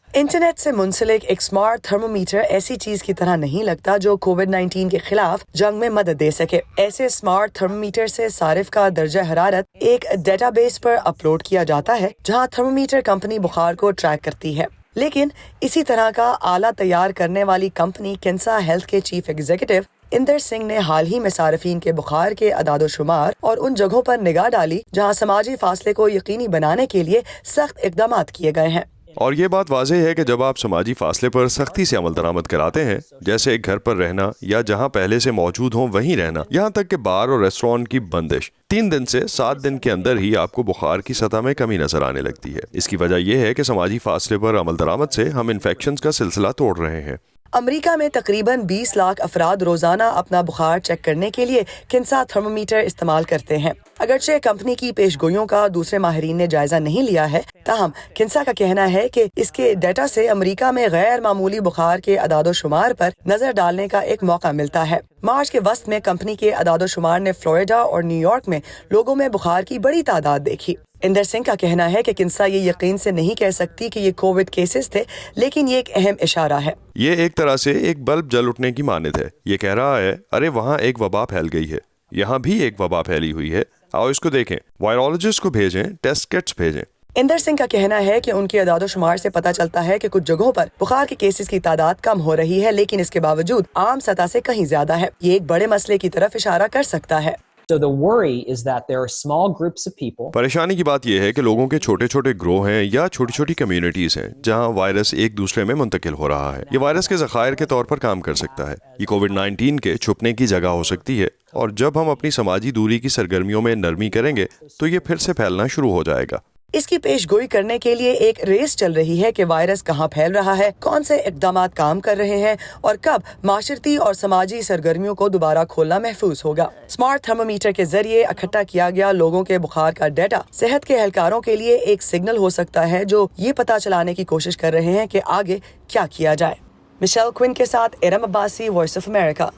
Internet से मुंसलिक एक smart thermometer ऐसी चीज की तरह नहीं लगता जो कोविड-19 के खिलाफ जंग में मदद दे सके। ऐसे स्मार्ट थर्मोमीटर से सारिफ का दर्जा हरारत एक डेटाबेस पर अपलोड किया जाता है, जहां थर्मोमीटर कंपनी बुखार को ट्रैक करती है। लेकिन इसी तरह का आला तैयार करने वाली कंपनी किंसा हेल्थ के चीफ एग्जीक्यूटिव इंदर सिंह ने हाल ही में सार्फिन के बुखार के अदाद-ओ-शुमार और उन जगहों पर निगाह डाली जहां समाजी फासले को यकीनी बनाने के लिए सख्त इकदामात किए गए हैं। और ये बात वाज़ेह है कि जब आप समाजी फासले पर सख्ती से अमल दरामद कराते हैं, जैसे एक घर पर रहना या जहां पहले से मौजूद हों वहीं रहना, यहाँ तक कि बार और रेस्टोरेंट की बंदिश, 3 दिन से 7 दिन के अंदर ही आपको बुखार की सतह में कमी नजर आने लगती है। इसकी वजह यह है कि समाजी फासले पर अमल दरामद से हम इन्फेक्शन का सिलसिला तोड़ रहे हैं। अमेरिका में तकरीबन 20 लाख अफराद रोजाना अपना बुखार चेक करने के लिए किंसा थर्मोमीटर इस्तेमाल करते हैं। अगरचे कंपनी की पेशगोइयों का दूसरे माहिरीन ने जायजा नहीं लिया है, ताहम किंसा का कहना है कि इसके डेटा से अमेरिका में गैर मामूली बुखार के अदाद-ओ-शुमार पर नजर डालने का एक मौका मिलता है। मार्च के वस्त में कंपनी के अदाद-ओ-शुमार ने फ्लोरिडा और न्यूयॉर्क में लोगों में बुखार की बड़ी तादाद देखी। इंदर सिंह का कहना है कि किंसा ये यकीन से नहीं कह सकती कि ये कोविड केसेस थे, लेकिन ये एक अहम इशारा है। ये एक तरह से एक बल्ब जल उठने की मानद है। ये कह रहा है, अरे वहाँ एक वबा फैल गई है, यहाँ भी एक वबा फैली हुई है, आओ इसको देखें, वायरोलॉजिस्ट को भेजें, टेस्ट किट्स भेजें। इंदर सिंह का कहना है कि उनके अदाद-ओ-शुमार से पता चलता है कि कुछ जगहों पर बुखार के केसेस की तादाद कम हो रही है, लेकिन इसके बावजूद आम सतह से कहीं ज्यादा है। ये एक बड़े मसले की तरफ इशारा कर सकता है। So the worry is that there are small groups of people. परेशानी की बात यह है कि लोगों के छोटे छोटे ग्रोह हैं या छोटी छोटी कम्युनिटीज हैं जहां वायरस एक दूसरे में मुंतकिल हो रहा है। ये वायरस के ज़खायर के तौर पर काम कर सकता है। ये कोविड-19 के छुपने की जगह हो सकती है, और जब हम अपनी समाजी दूरी की सरगर्मियों में नरमी करेंगे तो ये फिर से फैलना शुरू हो जाएगा। इसकी पेशगोई करने के लिए एक रेस चल रही है कि वायरस कहाँ फैल रहा है, कौन से इक़दामात काम कर रहे हैं और कब माशरती और समाजी सरगर्मियों को दोबारा खोलना महफूज होगा। स्मार्ट थर्मोमीटर के जरिए इकट्ठा किया गया लोगों के बुखार का डाटा सेहत के एहलकारों के लिए एक सिग्नल हो सकता है, जो ये पता चलाने की कोशिश कर रहे हैं कि आगे क्या किया जाए। मिशेल क्विन के साथ Iram Abbasi, voice of America.